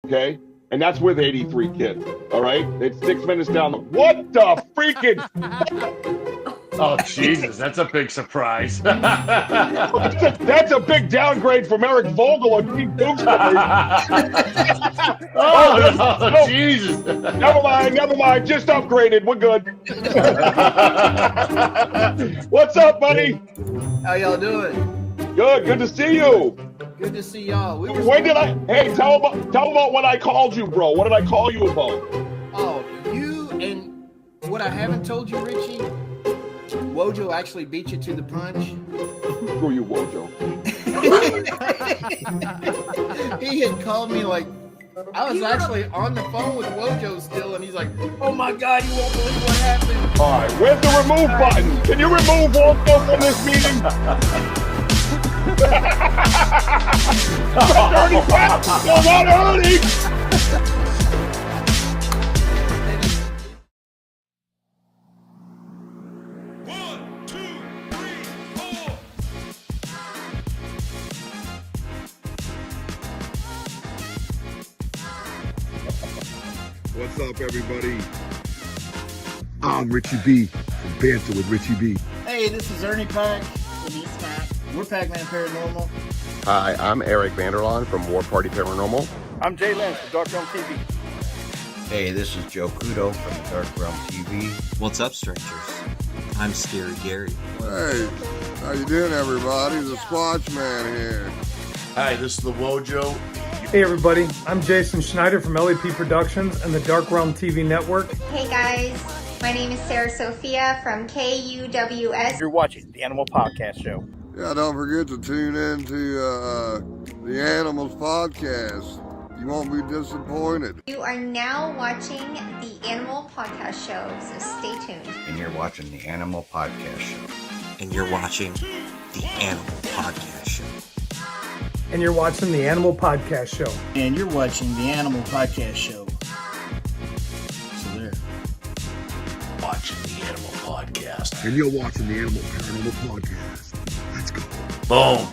okay? And that's with 83 kids, all right? It's 6 minutes down the... What the freaking... Oh, Jesus, that's a big surprise. That's a big downgrade from Eric Vogel on Pete Tewksbury. No, Jesus. Never mind. Just upgraded. We're good. What's up, buddy? How y'all doing? Good to see you. Good to see y'all. When did I... Hey, tell about when I called you, bro. What did I call you about? Oh, you and what I haven't told you, Richie, Wojo actually beat you to the punch. Screw you, Wojo. He had called me like, I was actually on the phone with Wojo still, and he's like, oh my God, you won't believe what happened. All right, where's the remove button? Can you remove Wojo from this meeting? Dirty crap! Well, not Ernie! What's up, everybody? I'm Richie B from Banter with Richie B. Hey, this is Ernie Pack. We're Pac-Man Paranormal. Hi, I'm Eric Vanderlaan from War Party Paranormal. I'm Jay Lynch from Dark Realm TV. Hey, this is Joe Kudo from Dark Realm TV. What's up, strangers? I'm Scary Gary. Hey, how you doing, everybody? The Squatch Man here. Hi, this is the Wojo. Hey everybody, I'm Jason Schneider from LAP Productions and the Dark Realm TV Network. Hey guys, my name is Sarah Sophia from KUWS. You're watching the Animal Podcast Show. Yeah, don't forget to tune in to the Animals Podcast. You won't be disappointed. You are now watching the Animal Podcast Show, so stay tuned. And you're watching the Animal Podcast Show. And you're watching the Animal Podcast Show. And you're watching the Animal Podcast Show. And you're watching the Animal Podcast Show. So there. Watching the Animal Podcast. And you're watching the Animal Paranormal Podcast. Let's go. Boom.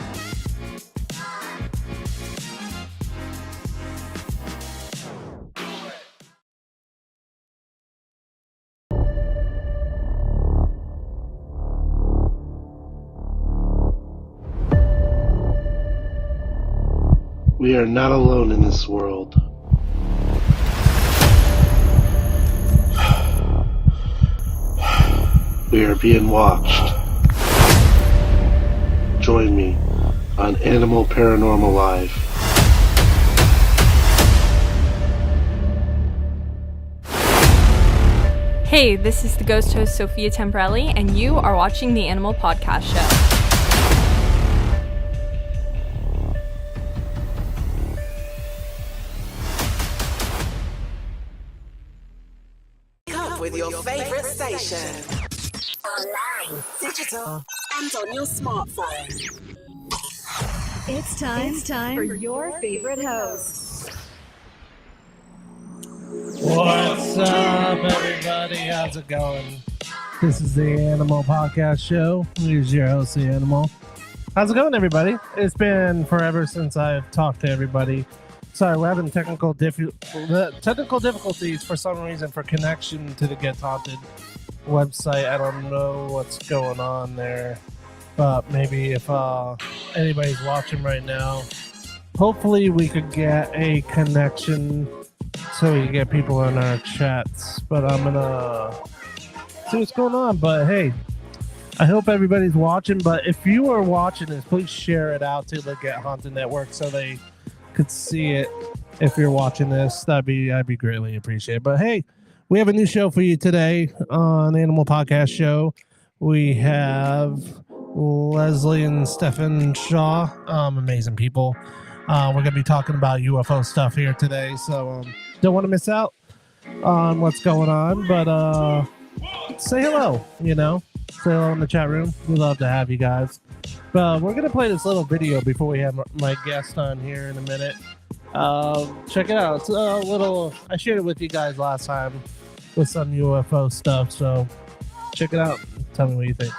We are not alone in this world. We are being watched. Join me on Animal Paranormal Live. Hey, this is the ghost host Sophia Temporelli, and you are watching the Animal Podcast Show. With your favorite station. Online, digital, and on your smartphone. It's time for your favorite host. What's up, everybody? How's it going? This is the Animal Podcast Show. Here's your host, the Animal. How's it going, everybody? It's been forever since I've talked to everybody. Sorry, we're having technical difficulties for some reason for connection to the Get Haunted website. I don't know what's going on there, but maybe if anybody's watching right now, hopefully we could get a connection so we can get people in our chats. But I'm gonna see what's going on. But hey, I hope everybody's watching. But if you are watching this, please share it out to the Get Haunted Network so they could see it. If you're watching this, I'd be greatly appreciated. But hey, we have a new show for you today on the Animal Podcast Show. We have Leslie and Stephen Shaw, amazing people. We're gonna be talking about UFO stuff here today, so don't want to miss out on what's going on. But say hello, say hello in the chat room. We love to have you guys. But we're gonna play this little video before we have my guest on here in a minute. Check it out. It's a little. I shared it with you guys last time with some UFO stuff. So check it out. Tell me what you think.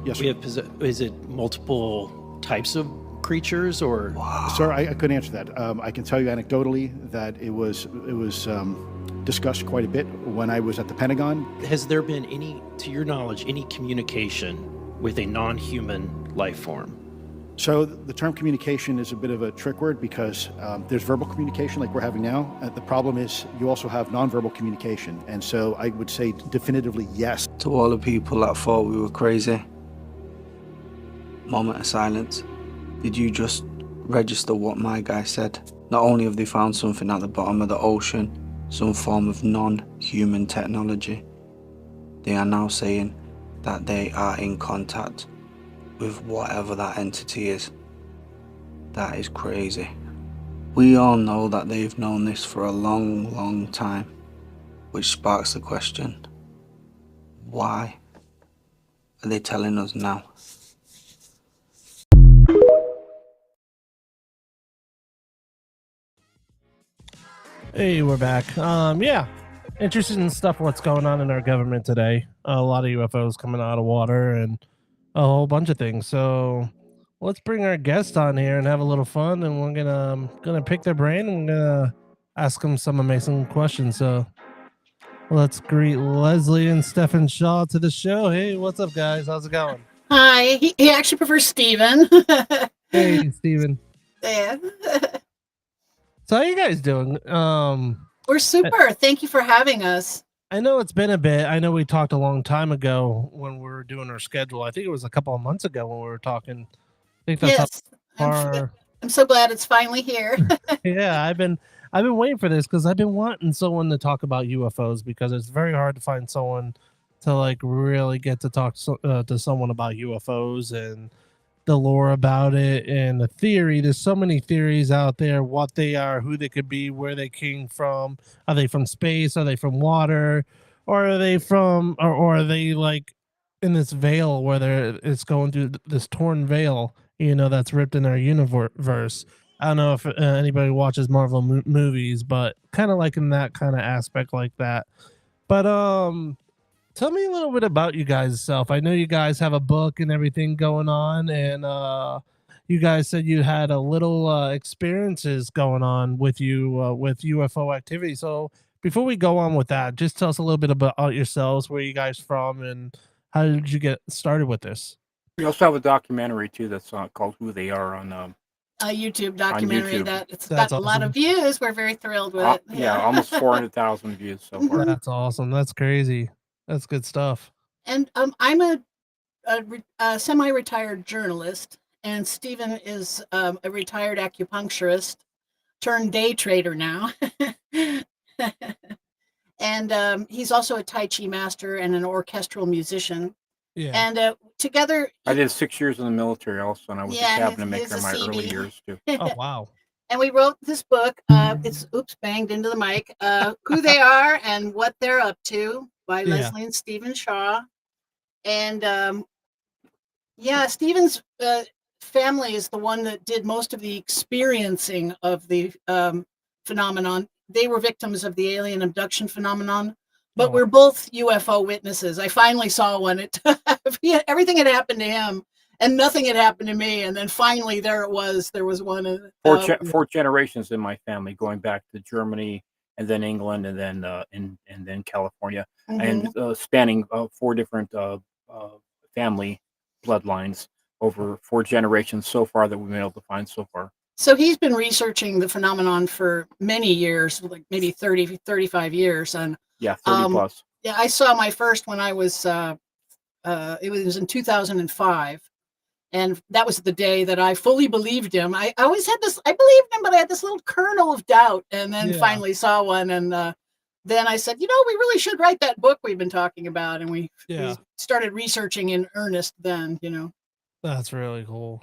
Yes, we have. Is it multiple types of creatures, or? Sir, I couldn't answer that. I can tell you anecdotally that it was discussed quite a bit when I was at the Pentagon. Has there been any, to your knowledge, any communication with a non-human life form? So the term communication is a bit of a trick word because there's verbal communication like we're having now. The problem is you also have nonverbal communication. And so I would say definitively yes. To all the people that thought we were crazy, moment of silence. Did you just register what my guy said? Not only have they found something at the bottom of the ocean, some form of non-human technology, they are now saying that they are in contact with whatever that entity is. That is crazy. We all know that they've known this for a long, long time, which sparks the question, why are they telling us now? Hey, we're back. Yeah, interested in stuff. What's going on in our government today? A lot of UFOs coming out of water and a whole bunch of things. So let's bring our guest on here and have a little fun. And we're gonna pick their brain and we're gonna ask them some amazing questions. So let's greet Leslie and Stephen Shaw to the show. Hey, what's up, guys? How's it going? Hi. He actually prefers Steven. Hey, Steven. Yeah. So how you guys doing? We're super. Thank you for having us. I know it's been a bit. I know we talked a long time ago when we were doing our schedule. I think it was a couple of months ago when we were talking. I think that's Yes. I'm so glad it's finally here. Yeah, I've been waiting for this because I've been wanting someone to talk about UFOs because it's very hard to find someone to like really get to talk to someone about UFOs and the lore about it and the theory. There's so many theories out there, what they are, who they could be, where they came from. Are they from space? Are they from water? Or are they from, or are they like in this veil where it's going through this torn veil, that's ripped in our universe? I don't know if anybody watches Marvel movies, but kind of like in that kind of aspect like that. But tell me a little bit about you guys' self. I know you guys have a book and everything going on, and you guys said you had a little experiences going on with you with UFO activity. So before we go on with that, just tell us a little bit about yourselves, where you guys from, and how did you get started with this? We also have a documentary too that's called "Who They Are" on A YouTube documentary that it's That's got a lot of views. We're very thrilled with it. yeah, almost 400,000 views so far. That's awesome. That's crazy. That's good stuff. And I'm a semi-retired journalist, and Stephen is a retired acupuncturist turned day trader now. And he's also a Tai Chi master and an orchestral musician. Yeah. And together, I did 6 years in the military also, and I was a cabinet maker in my CB. early years too. Oh, wow. And we wrote this book. It's banged into the mic. Who They Are and What They're Up To by Leslie and Stephen Shaw. And Stephen's family is the one that did most of the experiencing of the phenomenon. They were victims of the alien abduction phenomenon, but we're both UFO witnesses. I finally saw one. Everything had happened to him and nothing had happened to me. And then finally there it was. There was one. Four generations in my family, going back to Germany and then England and then and then California, and spanning 4 different family bloodlines over 4 generations so far that we've been able to find so far. So he's been researching the phenomenon for many years, like maybe 30, 35 years. And 30 plus. Yeah, I saw my first when I was, it was in 2005. And that was the day that I fully believed him. I always had this, I believed him, but I had this little kernel of doubt, and then finally saw one. And then I said, we really should write that book we've been talking about. And we started researching in earnest then, That's really cool.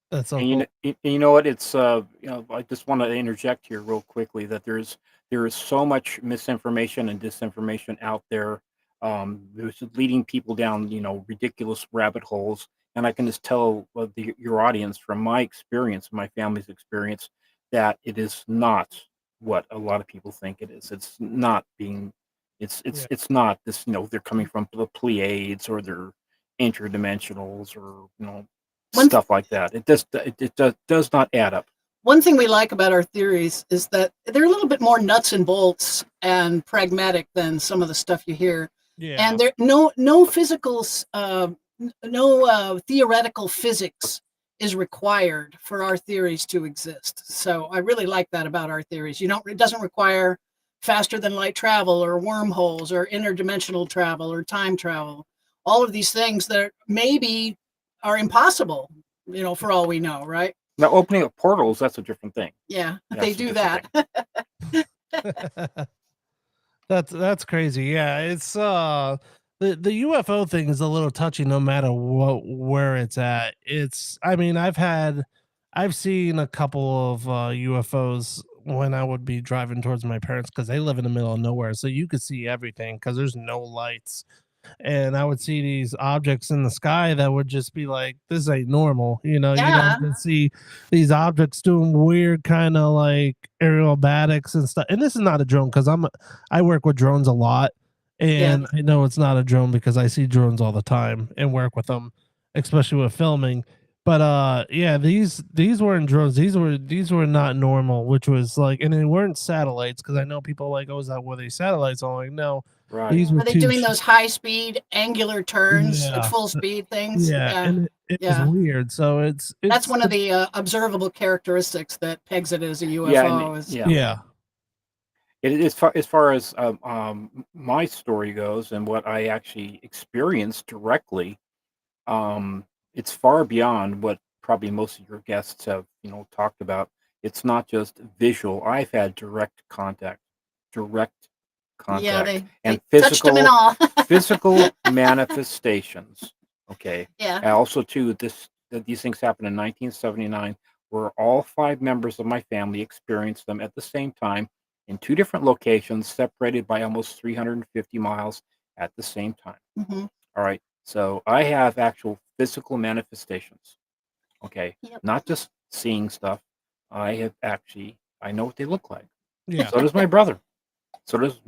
That's so and cool. You know what? It's I just want to interject here real quickly that there is so much misinformation and disinformation out there. There's leading people down ridiculous rabbit holes, and I can just tell your audience from my experience, my family's experience, that it is not what a lot of people think it is. It's not being. It's not this. They're coming from the Pleiades or they're interdimensionals or stuff like that. It does not add up. One thing we like about our theories is that they're a little bit more nuts and bolts and pragmatic than some of the stuff you hear. Yeah. And there no physical, theoretical physics is required for our theories to exist. So I really like that about our theories. It doesn't require faster than light travel or wormholes or interdimensional travel or time travel. All of these things that maybe are impossible, for all we know, right? Now, opening up portals, that's a different thing. Yeah, That's they a do different that. That's crazy. Yeah, it's the UFO thing is a little touchy no matter where it's at. I've seen a couple of UFOs when I would be driving towards my parents because they live in the middle of nowhere, so you could see everything because there's no lights. And I would see these objects in the sky that would just be like, this ain't normal. You don't just see these objects doing weird kind of like aerobatics and stuff. And this is not a drone because I work with drones a lot. And I know it's not a drone because I see drones all the time and work with them, especially with filming. But these weren't drones. These were not normal, which was like, and they weren't satellites because I know people like, oh, is that were they satellites? I'm like, no. Right. These were Are they doing those high speed angular turns Yeah. at full speed things? And it was weird. So it's That's one of the observable characteristics that pegs it as a UFO. Yeah. As far as my story goes and what I actually experienced directly, it's far beyond what probably most of your guests have talked about. It's not just visual. I've had direct contact Yeah, they and touched them and all. physical manifestations. Okay. Yeah. And also too, these things happened in 1979, where all 5 members of my family experienced them at the same time in 2 different locations, separated by almost 350 miles at the same time. Mm-hmm. All right. So I have actual physical manifestations. Okay. Yep. Not just seeing stuff. I know what they look like. Yeah. So does my brother. So does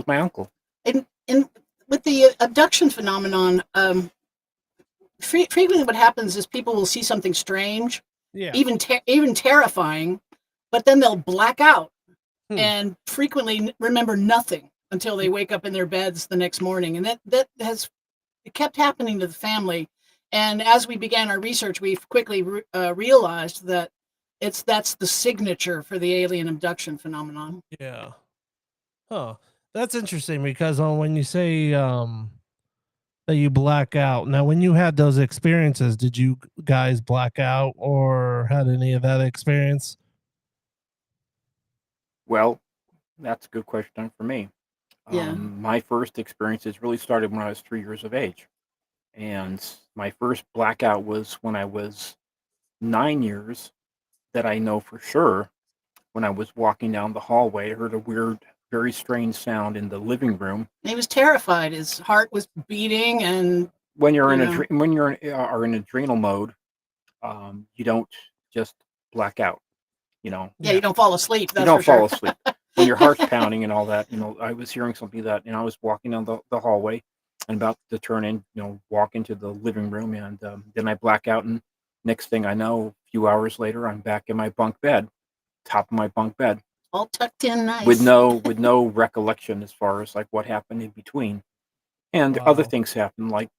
my uncle. And with the abduction phenomenon, frequently what happens is people will see something strange, even terrifying, but then they'll black out and frequently remember nothing until they wake up in their beds the next morning. And that has kept happening to the family. And as we began our research, we quickly realized that that's the signature for the alien abduction phenomenon. Yeah. Huh. That's interesting because when you say that you black out, now when you had those experiences, did you guys black out or had any of that experience? Well, that's a good question for me. Yeah. My first experiences really started when I was 3 years of age. And my first blackout was when I was 9 years, that I know for sure. When I was walking down the hallway, I heard a weird, very strange sound in the living room. He was terrified. His heart was beating, and When you're in adrenal mode, you don't just black out. you don't fall asleep. That's You don't for sure. fall asleep. When your heart's pounding and all that, I was hearing something that, I was walking down the hallway and about to turn in, walk into the living room, and then I black out, and next thing I know, a few hours later, I'm back in my bunk bed, top of my bunk bed, All tucked in nice. with no recollection as far as like what happened in between. And other Wow. things happen, like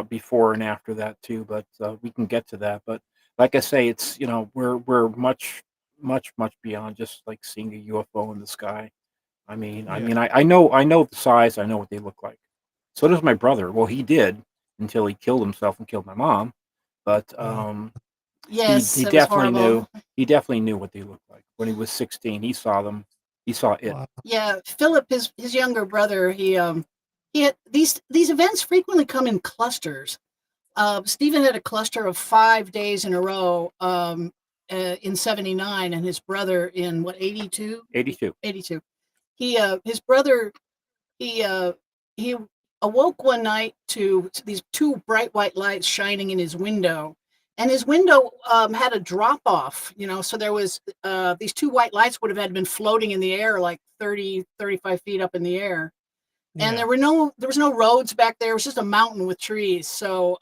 before and after that too. But we can get to that. But like I say, it's we're much beyond just like seeing a UFO in the sky. I know the size. I know what they look like. So does my brother. Well, he did until he killed himself and killed my mom. But Yes, he it was definitely knew. horrible. He definitely knew what they looked like when he was 16. He saw them. He saw it. Yeah, Philip, his younger brother, he had these events frequently come in clusters. Stephen had a cluster of 5 days in a row in 79, and his brother in 82? 82. 82. His brother, he awoke one night to these 2 bright white lights shining in his window, and his window had a drop off, so there was these 2 white lights would have had been floating in the air like 30, 35 feet up in the air. And there was no roads back there. It was just a mountain with trees. So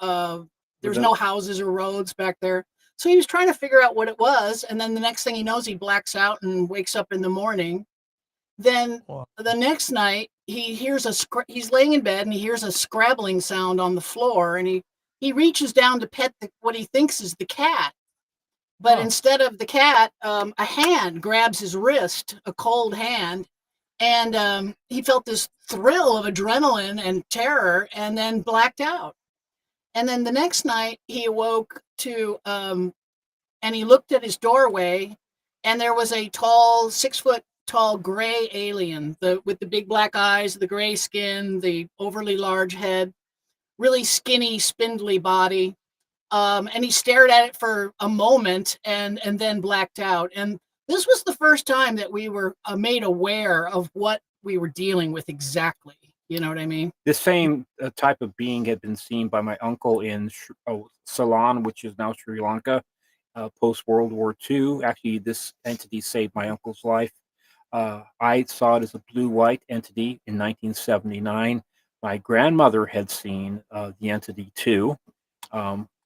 There was no houses or roads back there. So he was trying to figure out what it was. And then the next thing he knows, he blacks out and wakes up in the morning. Then the next night, he hears he's laying in bed and he hears a scrabbling sound on the floor. And he reaches down to pet what he thinks is the cat. But instead of the cat, a hand grabs his wrist, a cold hand. And he felt this thrill of adrenaline and terror and then blacked out. And then the next night he awoke to, and he looked at his doorway and there was a tall, 6-foot tall gray alien with the big black eyes, the gray skin, the overly large head, really skinny, spindly body. And he stared at it for a moment and then blacked out. And this was the first time that we were made aware of what we were dealing with exactly. You know what I mean? The same type of being had been seen by my uncle in Ceylon, which is now Sri Lanka, post World War II. Actually, this entity saved my uncle's life. I saw it as a blue-white entity in 1979. My grandmother had seen the entity too,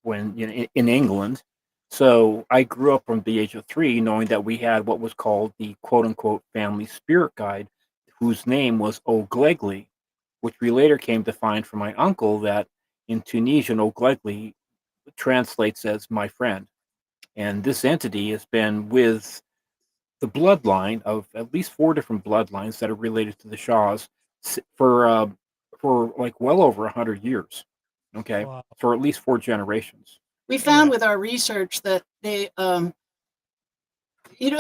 when in England. So I grew up from the age of 3 knowing that we had what was called the quote-unquote family spirit guide, whose name was Oglegli, which we later came to find from my uncle that in Tunisian, Oglegli translates as my friend. And this entity has been with the bloodline of at least 4 different bloodlines that are related to the Shahs for like well over 100 years. Okay, wow. For at least 4 generations. We found with our research that they, at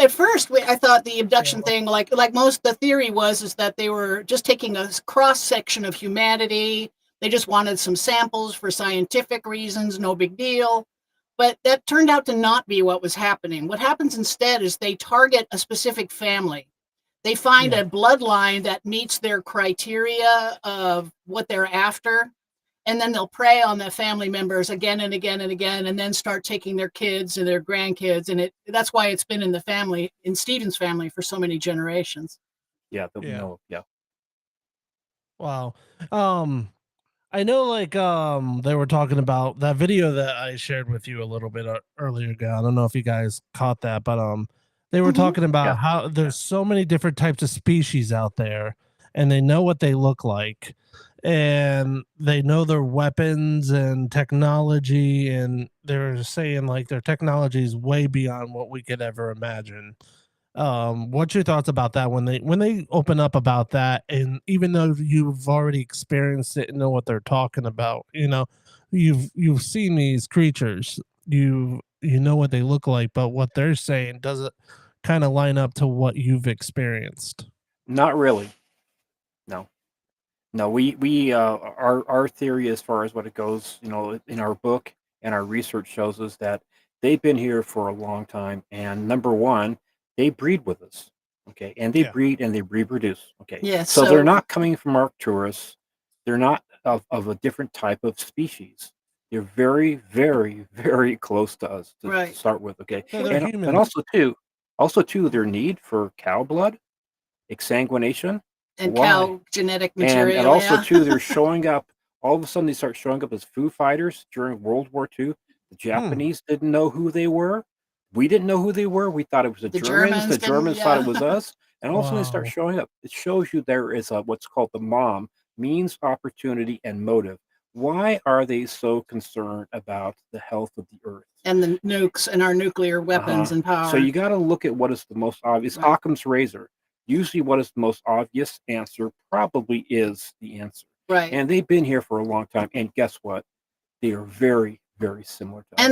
first I thought the abduction thing, like most, the theory is that they were just taking a cross section of humanity. They just wanted some samples for scientific reasons, no big deal. But that turned out to not be what was happening. What happens instead is they target a specific family. They find a bloodline that meets their criteria of what they're after. And then they'll prey on the family members again and again and again, and then start taking their kids and their grandkids. And that's why it's been in the family, in Stephen's family, for so many generations. Yeah. Wow. I know, they were talking about that video that I shared with you a little bit earlier ago. I don't know if you guys caught that, but they were talking about how there's so many different types of species out there, and they know what they look like. And they know their weapons and technology, and they're saying their technology is way beyond what we could ever imagine. What's your thoughts about that when they open up about that? And even though you've already experienced it and know what they're talking about, you've seen these creatures, you know what they look like, but what they're saying, does it kind of line up to what you've experienced? Not really. No, we our theory as far as what it goes, in our book and our research shows us that they've been here for a long time. And number one, they breed with us, okay, and they breed and they reproduce, okay. Yeah. So they're not coming from Arcturus. They're not of a different type of species. They're very, very, very close to us to start with, okay. So and also too, their need for cow blood, exsanguination. And cow genetic material. And also, too, they're showing up. All of a sudden, they start showing up as Foo Fighters during World War II. The Japanese didn't know who they were. We didn't know who they were. We thought it was the Germans. The Germans thought it was us. And all of a sudden, they start showing up. It shows you there is what's called the MOM, means, opportunity, and motive. Why are they so concerned about the health of the Earth? And the nukes and our nuclear weapons and power. So you got to look at what is the most obvious. Occam's razor. Usually what is the most obvious answer probably is the answer. Right. And they've been here for a long time. And guess what? They are very, very similar to us.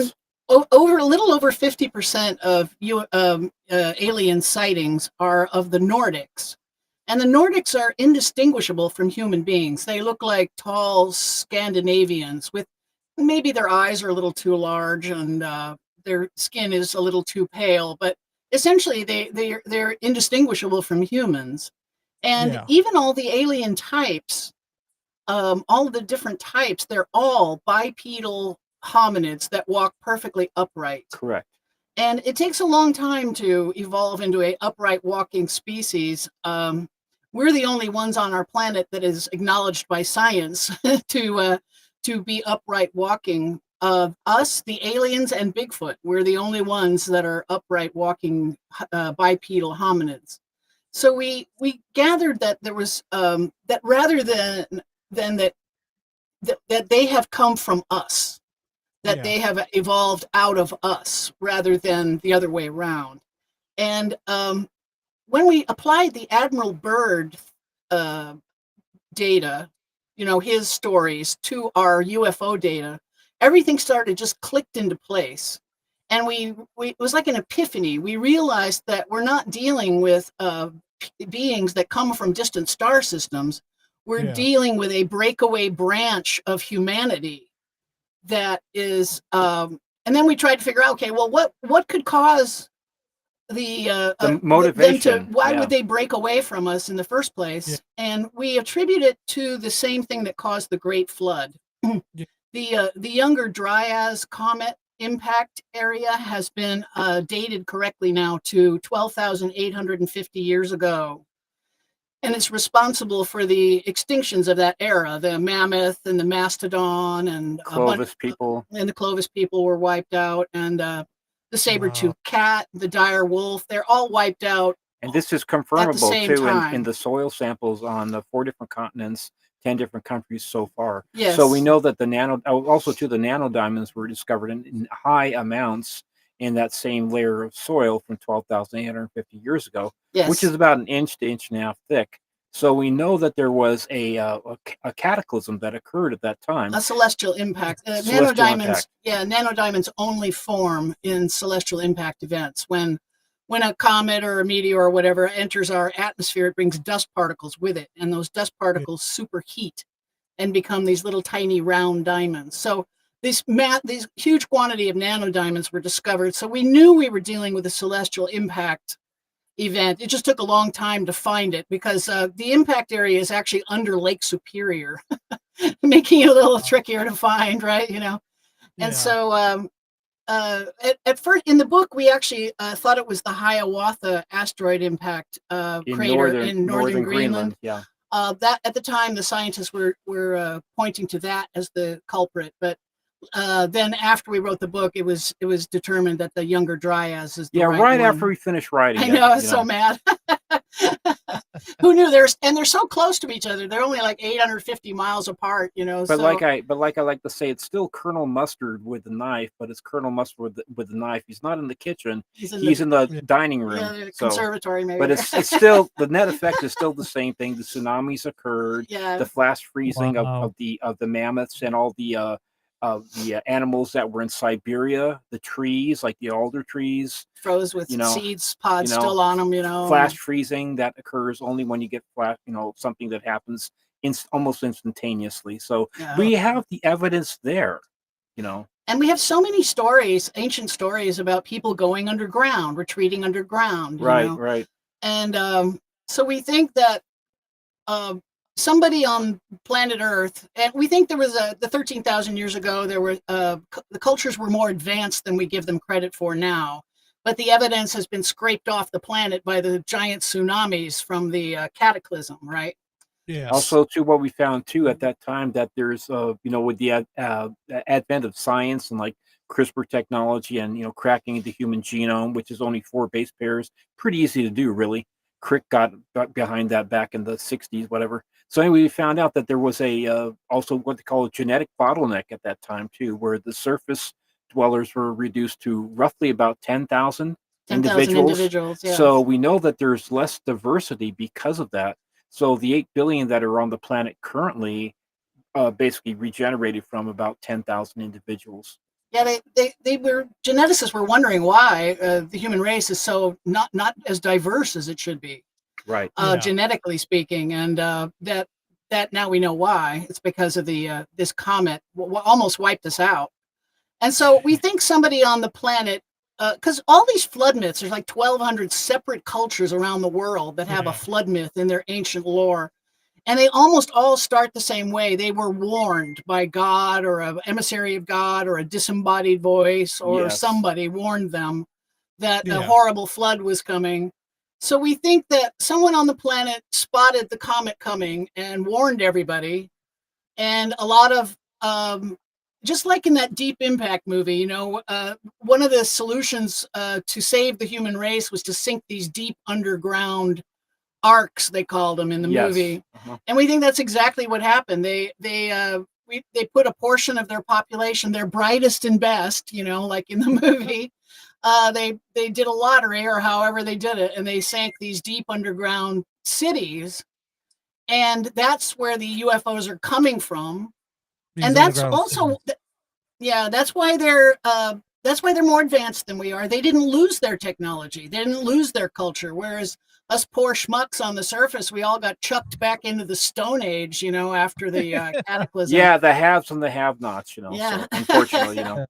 And over a little over 50% of alien sightings are of the Nordics. And the Nordics are indistinguishable from human beings. They look like tall Scandinavians with maybe their eyes are a little too large and their skin is a little too pale, but essentially they're indistinguishable from humans. And even all the alien types, all of the different types, they're all bipedal hominids that walk perfectly upright. Correct. And it takes a long time to evolve into a upright walking species. We're the only ones on our planet that is acknowledged by science to be upright walking. us, the aliens, and Bigfoot. We're the only ones that are upright walking bipedal hominids. So we gathered that there was that rather than that they have come from us, that they have evolved out of us rather than the other way around. And when we applied the Admiral Byrd data, his stories to our UFO data, everything started just clicked into place. And we it was like an epiphany. We realized that we're not dealing with beings that come from distant star systems. We're dealing with a breakaway branch of humanity that is, and then we tried to figure out, okay, well, what could cause the motivation? Why would they break away from us in the first place? And we attribute it to the same thing that caused the Great Flood. The Younger Dryas comet impact area has been dated correctly now to 12,850 years ago. And it's responsible for the extinctions of that era. The mammoth and the mastodon and Clovis people. And the Clovis people were wiped out. And the saber-toothed cat, the dire wolf, they're all wiped out. And this is confirmable too in the soil samples on the 4 different continents, 10 different countries so far. Yes. So we know that the nanodiamonds were discovered in high amounts in that same layer of soil from 12,850 years ago, which is about 1 inch to 1.5 inches thick. So we know that there was a cataclysm that occurred at that time. A celestial impact. Nanodiamonds only form in celestial impact events. When a comet or a meteor or whatever enters our atmosphere, it brings dust particles with it, and those dust particles superheat and become these little tiny round diamonds. So these huge quantity of nanodiamonds were discovered. So we knew we were dealing with a celestial impact event. It just took a long time to find it because the impact area is actually under Lake Superior, making it a little trickier to find, right? And so at first in the book, we actually thought it was the Hiawatha asteroid impact crater in northern Greenland. That at the time, the scientists were pointing to that as the culprit, but then after we wrote the book, it was determined that the Younger Dryas is the right one. After we finished writing. I know, I was so mad. Who knew? They're so close to each other. They're only like 850 miles apart, But like I like to say, it's still Colonel Mustard with the knife, but it's Colonel Mustard with the knife. He's not in the kitchen. He's in the dining room. The conservatory, maybe. But it's still the net effect is still the same thing. The tsunamis occurred. The flash freezing of the mammoths and all the animals that were in Siberia, the trees, like the alder trees. Froze with seeds pods still on them, Flash freezing that occurs only when you get something that happens almost instantaneously. So we have the evidence there, And we have so many stories, ancient stories about people going underground, retreating underground. Right. And so we think that somebody on planet Earth, and we think there was the 13,000 years ago, there were the cultures were more advanced than we give them credit for now. But the evidence has been scraped off the planet by the giant tsunamis from the cataclysm, right? Yeah. Also, too, what we found too at that time that there's, with the advent of science and like CRISPR technology and cracking the human genome, which is only 4 base pairs, pretty easy to do, really. Crick got behind that back in the 60s, whatever. So anyway, we found out that there was also what they call a genetic bottleneck at that time too, where the surface dwellers were reduced to roughly about 10,000 individuals. Yeah. So we know that there's less diversity because of that. So the 8 billion that are on the planet currently basically regenerated from about 10,000 individuals. Yeah, geneticists were wondering why the human race is so not as diverse as it should be, right? Genetically speaking, and that now we know why. It's because of the this comet almost wiped us out, and so we think somebody on the planet, because all these flood myths, there's like 1,200 separate cultures around the world that have a flood myth in their ancient lore. And they almost all start the same way. They were warned by God or an emissary of God or a disembodied voice or somebody warned them that a horrible flood was coming. So we think that someone on the planet spotted the comet coming and warned everybody. And a lot of just like in that Deep Impact movie, you know, one of the solutions to save the human race was to sink these deep underground arcs, they called them in the movie. And we think that's exactly what happened. They put a portion of their population, their brightest and best, you know, like in the movie. They did a lottery or however they did it, and they sank these deep underground cities. And that's where the UFOs are coming from. And that's also, that's why they're more advanced than we are. They didn't lose their technology. They didn't lose their culture. Whereas us poor schmucks on the surface, we all got chucked back into the Stone Age, you know, after the cataclysm. Yeah, the haves and the have-nots, you know. Yeah. So, unfortunately, you know. Yeah.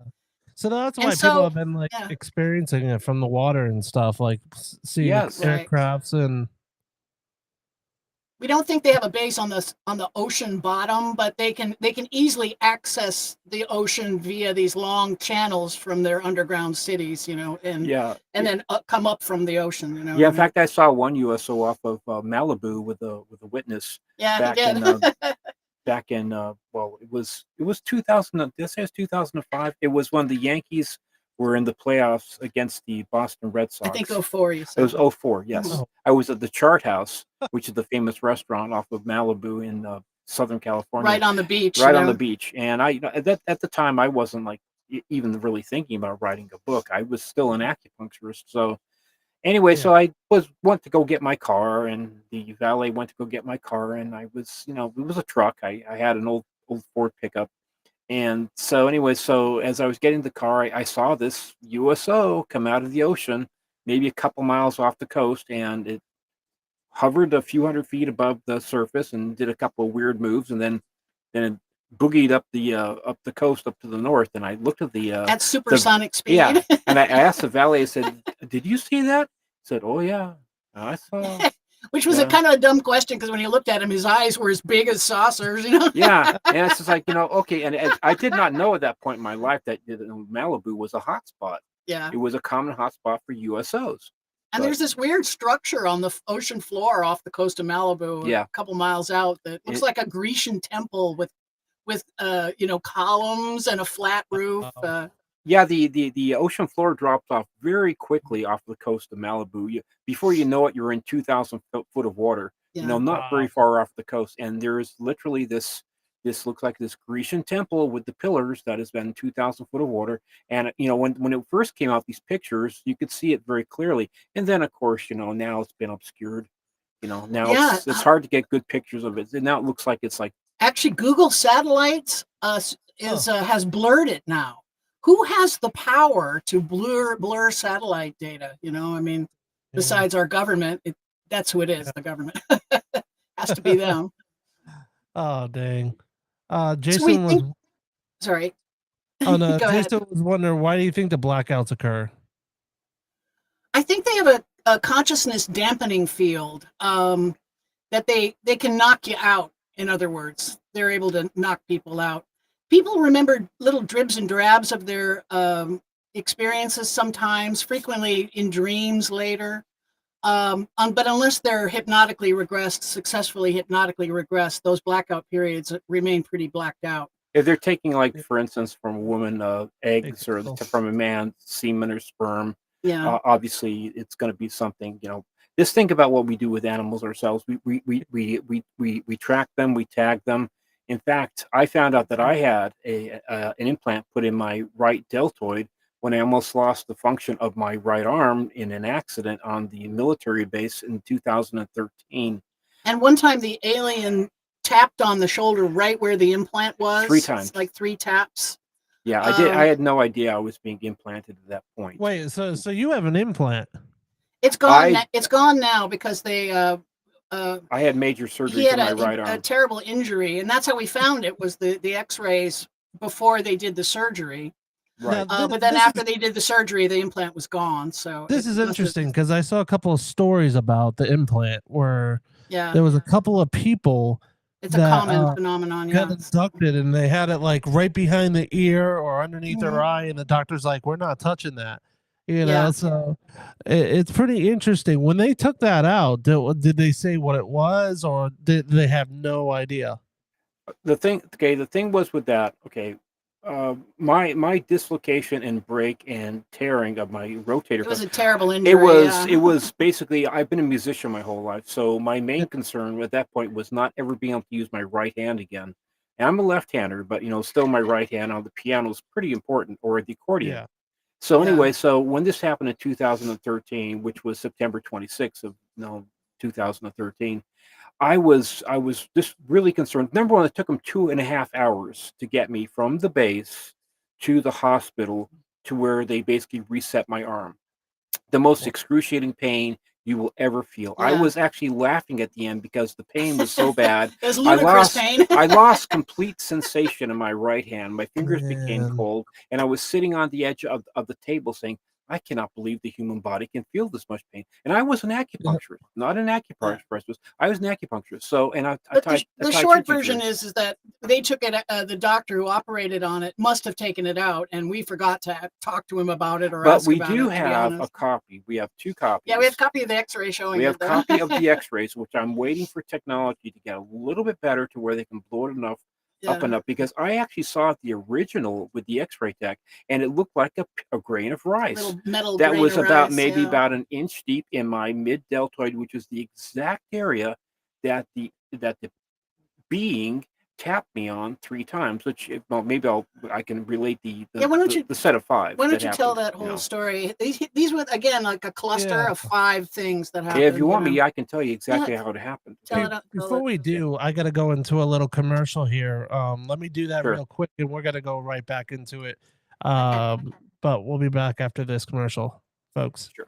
So that's why And so- people have been like experiencing it from the water and stuff, like seeing Yes. aircrafts and. We don't think they have a base on the ocean bottom, but they can easily access the ocean via these long channels from their underground cities, you know, and then come up from the ocean, you know. Yeah, in fact, I saw one USO off of Malibu with a witness. Yeah, he did. Back in well, it was 2000. This is 2005. It was when the Yankees were in the playoffs against the Boston Red Sox. I think 04. You said. It was 04. Yes, Oh. I was at the Chart House, which is the famous restaurant off of Malibu in Southern California, Right on the beach. right you on know. the beach. And I, you know, at the time, I wasn't like even really thinking about writing a book. I was still an acupuncturist. So anyway, so I went to go get my car, and the valet went to go get my car, and I was, you know, it was a truck. I had an old Ford pickup. And so anyway, so as I was getting the car, I saw this USO come out of the ocean, maybe a couple miles off the coast, and it hovered a few hundred feet above the surface and did a couple of weird moves, and then it boogied up the coast up to the north. And I looked at At supersonic speed. Yeah, and I asked the valet, I said, "Did you see that?" He said, "Oh yeah, I saw." Which was a kind of a dumb question because when you looked at him, his eyes were as big as saucers, you know. Yeah, and it's just like, you know, okay, and I did not know at that point in my life that Malibu was a hotspot. Yeah. It was a common hotspot for USOs. And there's this weird structure on the ocean floor off the coast of Malibu, Yeah. a couple miles out, that looks like a Grecian temple with you know, columns and a flat roof. Yeah, the ocean floor drops off very quickly off the coast of Malibu. Before you know it, you're in 2,000 foot of water. You know, not very far off the coast, and there's literally this looks like this Grecian temple with the pillars that has been 2,000 foot of water. And you know, when it first came out, these pictures, you could see it very clearly. And then, of course, you know, now it's been obscured. You know, now it's hard to get good pictures of it. And now it looks like it's like Actually, Google Satellites has blurred it now. Who has the power to blur satellite data? You know, I mean, besides our government, that's who it is. The government has to be them. Oh dang! So Jason we was. think- Sorry. Oh no, Go ahead. Jason was wondering, why do you think the blackouts occur? I think they have a consciousness dampening field that they can knock you out. In other words, they're able to knock people out. People remember little dribs and drabs of their experiences sometimes, frequently in dreams later. But unless they're successfully hypnotically regressed, those blackout periods remain pretty blacked out. if they're taking, like, for instance, from a woman, eggs, or from a man, semen or sperm. Yeah. Obviously, it's going to be something. You know, just think about what we do with animals ourselves. We track them, we tag them. In fact, I found out that I had an implant put in my right deltoid when I almost lost the function of my right arm in an accident on the military base in 2013. And one time the alien tapped on the shoulder right where the implant was. 3 times. Like 3 taps. Yeah, I did. I had no idea I was being implanted at that point. Wait, so you have an implant? It's gone. It's gone now because they. I had major surgery He to had my right a arm. terrible injury, and that's how we found it. Was the X-rays before they did the surgery. Right. But then after they did the surgery, the implant was gone. So This is interesting because I saw a couple of stories about the implant where there was a couple of people. It's a common phenomenon. Got Yeah. abducted and they had it like right behind the ear or underneath their eye, and the doctor's like, "We're not touching that." You know, Yeah. so it's pretty interesting. When they took that out, did they say what it was, or did they have no idea? The thing was with that. Okay, My dislocation and break and tearing of my rotator It was cuff. a terrible injury. It was basically, I've been a musician my whole life, so my main concern at that point was not ever being able to use my right hand again. And I'm a left-hander, but still my right hand on the piano is pretty important, or the accordion. Yeah. So anyway, so when this happened in 2013, which was September 26th of 2013, I was just really concerned. Number one, it took them 2.5 hours to get me from the base to the hospital to where they basically reset my arm. The most excruciating pain you will ever feel. I Yeah. was actually laughing at the end because the pain was so bad. It was ludicrous pain. I lost complete sensation in my right hand. My fingers became Man. cold, and I was sitting on the edge of the table saying, I cannot believe the human body can feel this much pain. And I was an acupuncturist, not an acupuncturist. I was an acupuncturist. So, and I But tied the I tied short two version fingers. is that they took it. The doctor who operated on it must have taken it out, and we forgot to talk to him about it or But ask we about do it. To be have a honest. copy. We have 2 copies. Yeah, we have a copy of the X-ray showing We it. have though. copy of the X-rays, which I'm waiting for technology to get a little bit better to where they can blow it enough up Yeah. and up, because I actually saw the original with the X-ray tech, and it looked like a grain of rice. Little metal That grain was of about rice, maybe yeah. about an inch deep in my mid-deltoid, which is the exact area that the being tapped me on 3 times. Which, well, maybe I can relate the Yeah, why don't you- the set of 5. Why don't you tell happened, that whole you know. story? These were again like a cluster of 5 things that happened. Yeah, if you want know. me, I can tell you exactly Yeah. how it happened. Tell Hey, it out- tell before it- we do, I got to go into a little commercial here. Let me do that Sure. real quick, and we're going to go right back into it. But we'll be back after this commercial, folks. Sure.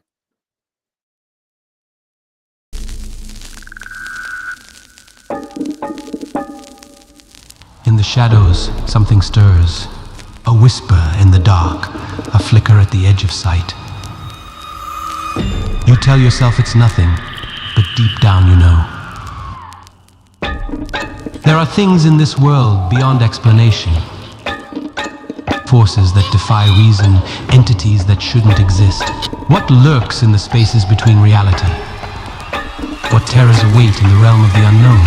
In the shadows, something stirs. A whisper in the dark, a flicker at the edge of sight. You tell yourself it's nothing, but deep down you know. There are things in this world beyond explanation. Forces that defy reason, entities that shouldn't exist. What lurks in the spaces between reality? What terrors await in the realm of the unknown?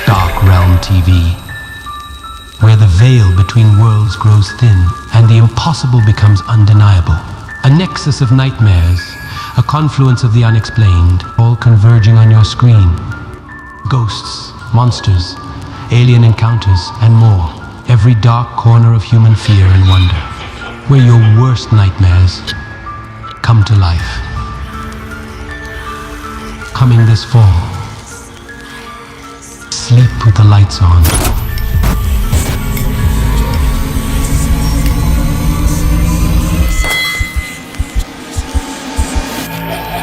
Dark Realm TV, where the veil between worlds grows thin and the impossible becomes undeniable. A nexus of nightmares, a confluence of the unexplained, all converging on your screen. Ghosts, monsters, alien encounters, and more. Every dark corner of human fear and wonder, where your worst nightmares come to life. Coming this fall. Sleep with the lights on.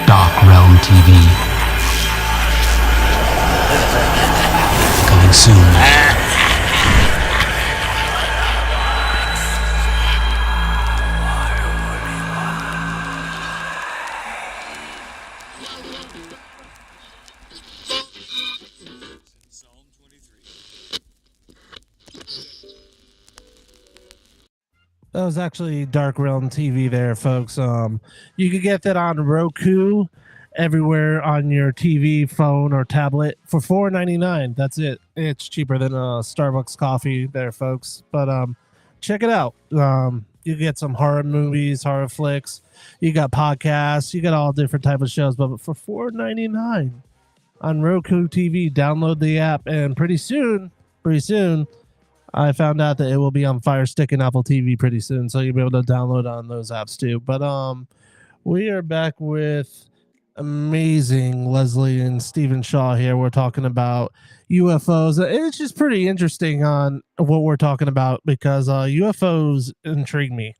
Dark Realm TV. Coming soon. That was actually Dark Realm TV there, folks. You can get that on Roku, everywhere on your TV, phone, or tablet for $4.99. That's it. It's cheaper than a Starbucks coffee there, folks. But check it out. You get some horror movies, horror flicks. You got podcasts. You got all different type of shows. But for $4.99 on Roku TV, download the app, and pretty soon, I found out that it will be on Fire Stick and Apple TV pretty soon, so you'll be able to download on those apps too. But we are back with amazing Leslie and Stephen Shaw here. We're talking about UFOs. It's just pretty interesting on what we're talking about because UFOs intrigue me.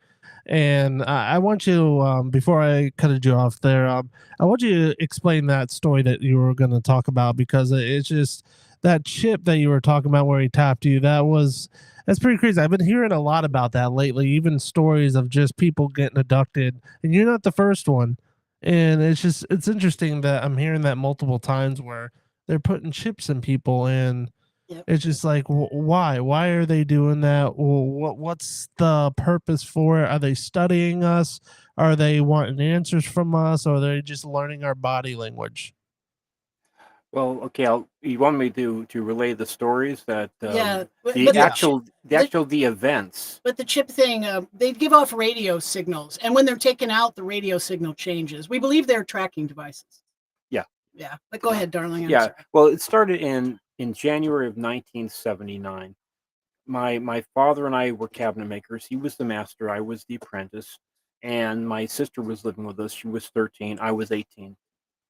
And I want you, before I cut you off there, I want you to explain that story that you were going to talk about, because it's just that chip that you were talking about where he tapped you. That's pretty crazy. I've been hearing a lot about that lately, even stories of just people getting abducted, and you're not the first one. And it's interesting that I'm hearing that multiple times where they're putting chips in people, and it's just like, why are they doing that? What's the purpose for it? Are they studying us? Are they wanting answers from us? Or are they just learning our body language? Well, okay. You want me to relay the stories that Yeah, the the events. But the chip thing, they give off radio signals, and when they're taken out, the radio signal changes. We believe they're tracking devices. Yeah. Yeah, but go ahead, darling. I'm Yeah. sorry. Well, it started in January of 1979. My father and I were cabinet makers. He was the master. I was the apprentice, and my sister was living with us. She was 13. I was 18.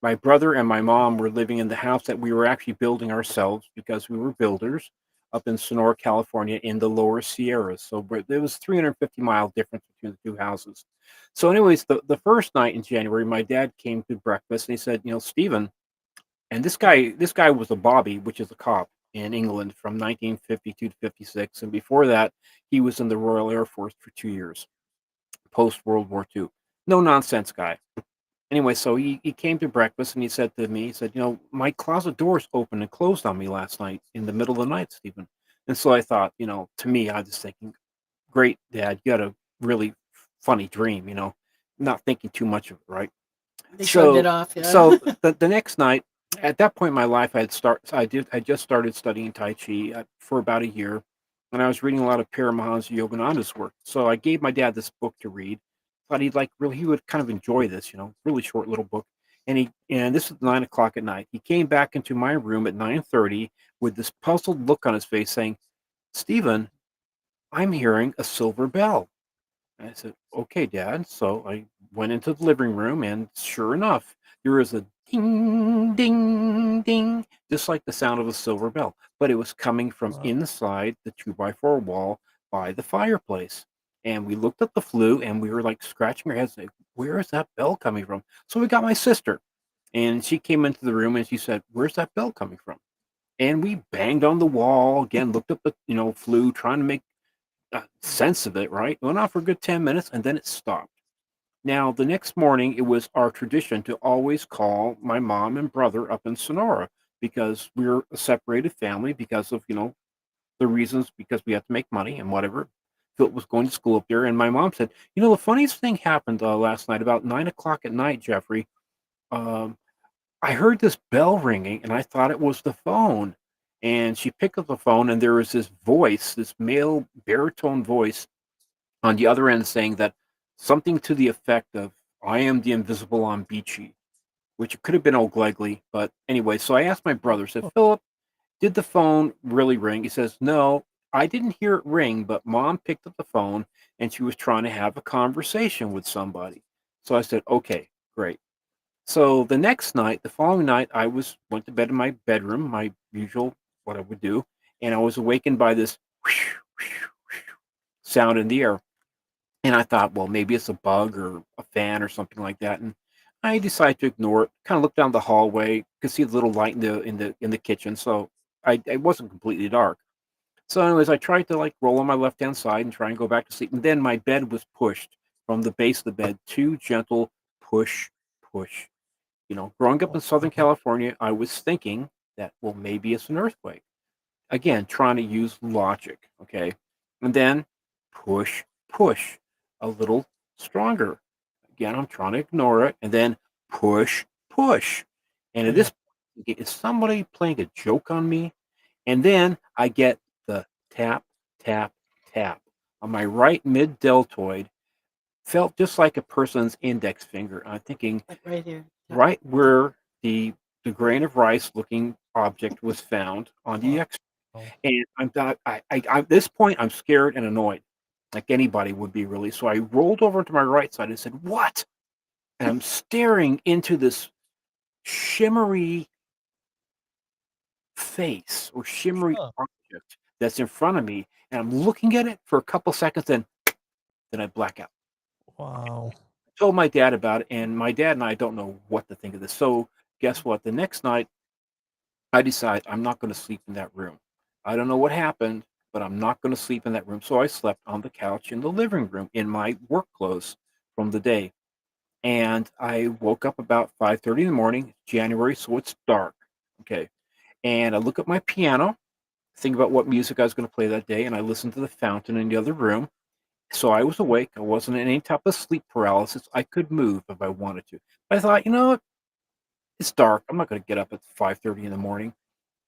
My brother and my mom were living in the house that we were actually building ourselves because we were builders up in Sonora, California, in the lower Sierras. So there was 350-mile difference between the two houses. So, anyways, the first night in January, my dad came to breakfast and he said, Stephen, and this guy was a Bobby, which is a cop in England from 1952 to 56, and before that, he was in the Royal Air Force for 2 years, post World War II. No nonsense guy. Anyway, so he came to breakfast and he said to me, he said, my closet doors opened and closed on me last night in the middle of the night, Stephen. And so I thought, to me, I was thinking, great, Dad, you got a really funny dream, not thinking too much of it, right? They shrugged it off. Yeah. So the next night, at that point in my life, I just started studying Tai Chi for about a year, and I was reading a lot of Paramahansa Yogananda's work. So I gave my dad this book to read. Thought he would kind of enjoy this, really short little book. And this is 9 o'clock at night. He came back into my room at 9:30 with this puzzled look on his face, saying, "Stephen, I'm hearing a silver bell." And I said, "Okay, Dad." So I went into the living room, and sure enough, there was a ding, ding, ding, just like the sound of a silver bell, but it was coming from inside the 2x4 wall by the fireplace. And we looked at the flue, and we were like scratching our heads, like, where is that bell coming from? So we got my sister, and she came into the room, and she said, "Where's that bell coming from?" And we banged on the wall again, looked up the flue, trying to make sense of it. Right, went on for a good 10 minutes, and then it stopped. Now the next morning, it was our tradition to always call my mom and brother up in Sonora because we're a separated family because of the reasons, because we have to make money and whatever. Phil was going to school up there, and my mom said, the funniest thing happened last night about 9 o'clock at night, Jeffrey. I heard this bell ringing, and I thought it was the phone. And she picked up the phone, and there was this voice, this male baritone voice on the other end saying that something to the effect of, "I am the invisible on Beachy," which could have been old Glegley. But anyway, so I asked my brother, said, "Philip, did the phone really ring?" He says, "No, I didn't hear it ring, but Mom picked up the phone and she was trying to have a conversation with somebody." So I said, "Okay, great." So the next night, the following night, I went to bed in my bedroom, my usual what I would do, and I was awakened by this sound in the air. And I thought, well, maybe it's a bug or a fan or something like that. And I decided to ignore it. Kind of looked down the hallway, could see the little light in the kitchen. So it wasn't completely dark. So, anyways, I tried to roll on my left-hand side and try and go back to sleep. And then my bed was pushed from the base of the bed. 2 gentle push. Growing up in Southern California, I was thinking that, well, maybe it's an earthquake. Again, trying to use logic, okay? And then push, a little stronger. Again, I'm trying to ignore it. And then push. And at this point, is somebody playing a joke on me? And then I get the tap, tap, tap on my right mid-deltoid. Felt just like a person's index finger. I'm thinking, right here, right where the grain of rice looking object was found on the X-ray. And at this point, I'm scared and annoyed, like anybody would be, really. So I rolled over to my right side and said, "What?" And I'm staring into this shimmery face or shimmery object that's in front of me, and I'm looking at it for a couple seconds, then I black out. Wow. I told my dad about it, and my dad and I don't know what to think of this. So guess what? The next night, I decide I'm not going to sleep in that room. I don't know what happened, but I'm not going to sleep in that room. So I slept on the couch in the living room in my work clothes from the day. And I woke up about 5:30 in the morning, January, so it's dark. Okay. And I look at my piano, think about what music I was going to play that day, and I listened to the fountain in the other room. So I was awake. I wasn't in any type of sleep paralysis. I could move if I wanted to. But I thought, you know what? it's dark. I'm not going to get up at 5:30 in the morning.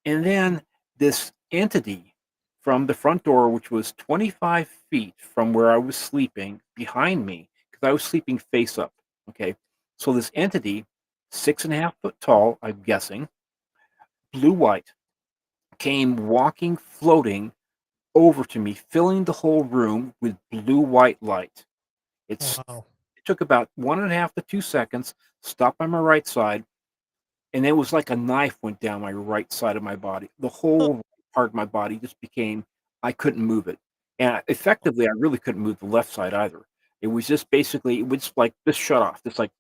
And then this entity from the front door, which was 25 feet from where I was sleeping, behind me, because I was sleeping face up. Okay, so this entity, 6.5 foot tall, I'm guessing, blue white, came walking, floating over to me, filling the whole room with blue white light. It took about 1.5 to 2 seconds, stopped by my right side, and it was like a knife went down my right side of my body. The whole part of my body just became, I couldn't move it. And effectively, I really couldn't move the left side either. It was just basically, it was like this shut off, just like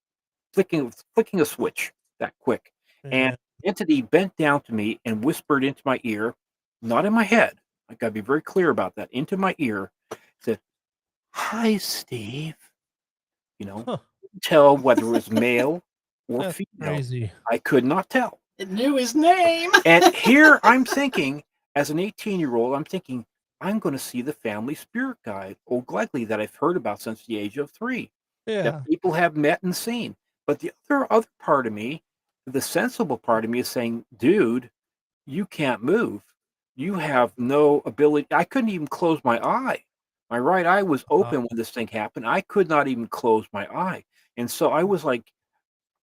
flicking a switch that quick. And the entity bent down to me and whispered into my ear, not in my head, I gotta be very clear about that, into my ear, said, "Hi, Steve." You know, couldn't tell whether it was male or That's female. crazy. I could not tell. It knew his name. And here I'm thinking, as an 18-year-old, I'm thinking, I'm going to see the family spirit guide, Old Glegly, that I've heard about since the age of 3, Yeah. that people have met and seen. But the other part of me, the sensible part of me, is saying, dude, you can't move. You have no ability. I couldn't even close my eye. My right eye was open when this thing happened. I could not even close my eye. And so I was like,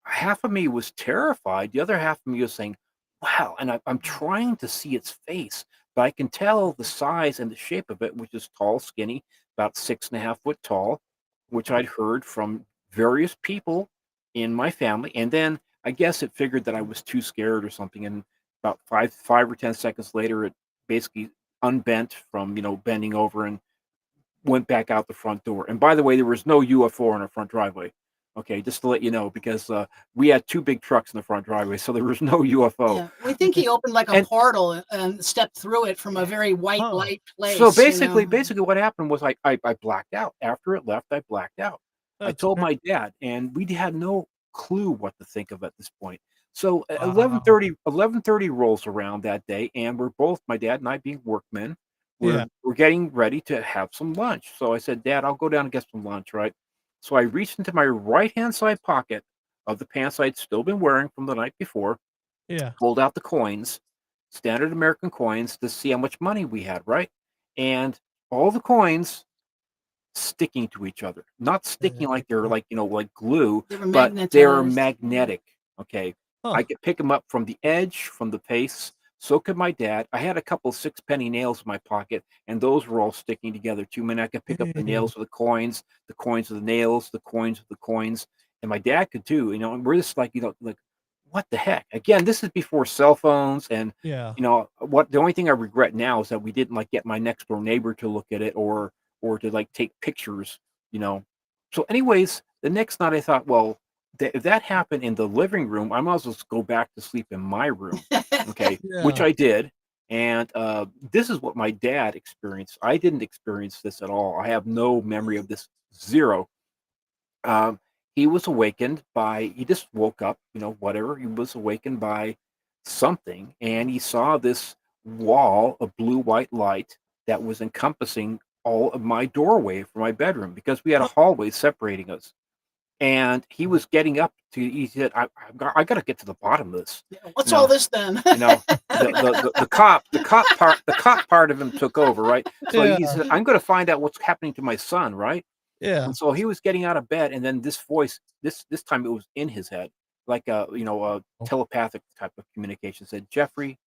half of me was terrified. The other half of me was saying, wow. And I'm trying to see its face, but I can tell the size and the shape of it, which is tall, skinny, about 6.5 foot tall, which I'd heard from various people in my family. And then I guess it figured that I was too scared or something. And about 5 or 10 seconds later, it basically unbent from, bending over and went back out the front door. And by the way, there was no UFO in our front driveway. Okay, just to let you know, because we had 2 big trucks in the front driveway, so there was no UFO. Yeah, we think he opened like a portal and stepped through it from a very white light place. So basically what happened was I blacked out. After it left, I blacked out. I told my dad, and we had no clue what to think of at this point. So 11:30 rolls around that day, and we're both, my dad and I being workmen, we're getting ready to have some lunch. So I said, Dad, I'll go down and get some lunch, right? So I reached into my right-hand side pocket of the pants I'd still been wearing from the night before, pulled out the coins, standard American coins, to see how much money we had, right? And all the coins sticking to each other. Not sticking like they're like glue, but they're magnetic, okay? I could pick them up from the edge, from the face. So could my dad. I had a couple 6-penny nails in my pocket, and those were all sticking together too. Man, I could pick up the nails of the coins of the nails, the coins of the coins, and my dad could too. And we're just like, like, what the heck? Again, this is before cell phones, and what the only thing I regret now is that we didn't like get my next door neighbor to look at it or to like take pictures. So, anyways, the next night I thought, well, if that happened in the living room, I might as well just go back to sleep in my room. Okay, which I did. And this is what my dad experienced. I didn't experience this at all. I have no memory of this, zero. He was awakened by, he just woke up, whatever. He was awakened by something, and he saw this wall of blue-white light that was encompassing all of my doorway for my bedroom, because we had a hallway separating us. And he was getting up he said, I got to get to the bottom of this. What's all this then? The cop part of him took over, right? So he said, I'm going to find out what's happening to my son, right? Yeah. And so he was getting out of bed, and then this voice, this time it was in his head, like a telepathic type of communication, said, Jeffrey,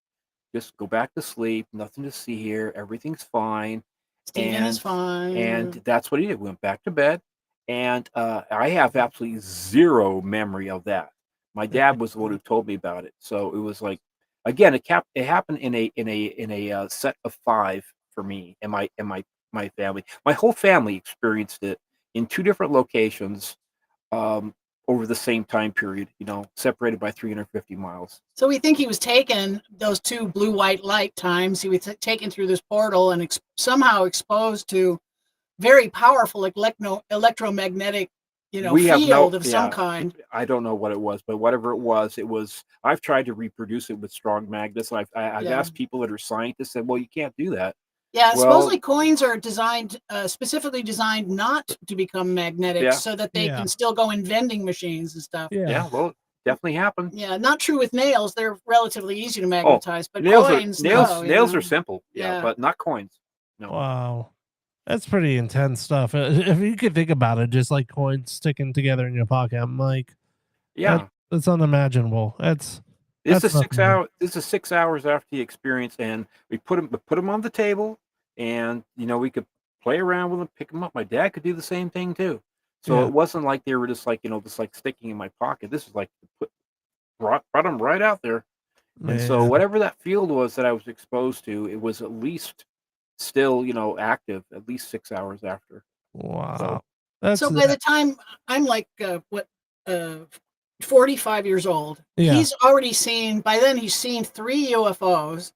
just go back to sleep. Nothing to see here. Everything's fine. Steven is fine. And that's what he did. We went back to bed. And I have absolutely zero memory of that. My dad was the one who told me about it. So it was like, again, it happened in a set of 5 for me and my family. My whole family experienced it in 2 different locations over the same time period. Separated by 350 miles. So we think he was taken those 2 blue-white light times. He was taken through this portal and somehow exposed to very powerful electromagnetic, field of some kind. I don't know what it was, but whatever it was, I've tried to reproduce it with strong magnets. I've asked people that are scientists, said, well, you can't do that. Yeah, supposedly coins are specifically designed not to become magnetic, so that they can still go in vending machines and stuff. Yeah, well, definitely happen. Yeah, not true with nails. They're relatively easy to Oh, magnetize, but nails coins, are nails. no, you Nails know? are simple. Yeah, but not coins. No. Wow. That's pretty intense stuff. If you could think about it, just like coins sticking together in your pocket, I'm like, Yeah. that's unimaginable. That's This is nothing to- This is 6 hours after the experience, and we put them on the table, and we could play around with them, pick them up. My dad could do the same thing too. So Yeah. it wasn't like they were just like just like sticking in my pocket. This is like brought them right out there. And so Man. whatever that field was that I was exposed to, it was at least still active at least 6 hours after. Wow. So by the time I'm like 45 years old, Yeah. he's already seen, by then he's seen 3 UFOs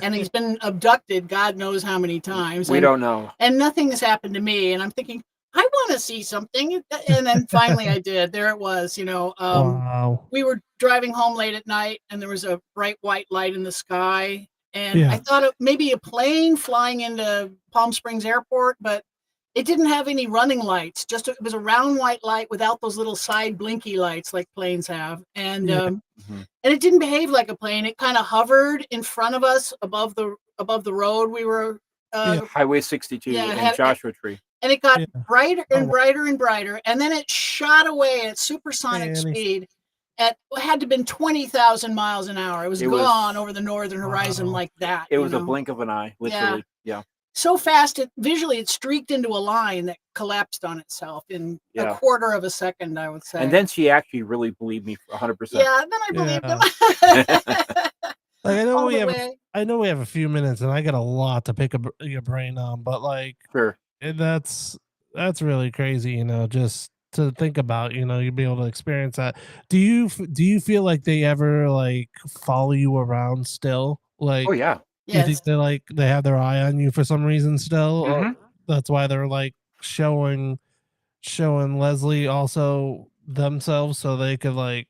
and he's been abducted God knows how many times. We don't know. And nothing has happened to me. And I'm thinking, I want to see something. And then finally I did. There it was, Wow. we were driving home late at night and there was a bright white light in the sky. And Yeah. I thought it maybe a plane flying into Palm Springs Airport, but it didn't have any running lights. It was a round white light without those little side blinky lights like planes have. And Yeah. and it didn't behave like a plane. It kind of hovered in front of us above the road. We were Highway 62 yeah, and had- Joshua Tree. and it got brighter and Oh. brighter and brighter, and then it shot away at supersonic Man, speed. It had to have been 20,000 miles an hour. It was gone over the northern horizon like that. It was you a know? blink of an eye, literally. Yeah. So fast, it streaked into a line that collapsed on itself in Yeah. a quarter of a second, I would say. And then she actually really believed me for 100%. yeah, then I believed him. Like I know All we the have, way. I know we have a few minutes, and I got a lot to pick your brain on. But like, Sure. that's really crazy. Just to think about. You'd be able to experience that. Do you feel like they ever like follow you around still? Like, Oh yeah. you think Yes. they have their eye on you for some reason still? Or Mhm. that's why they're like showing Leslie also themselves so they could like.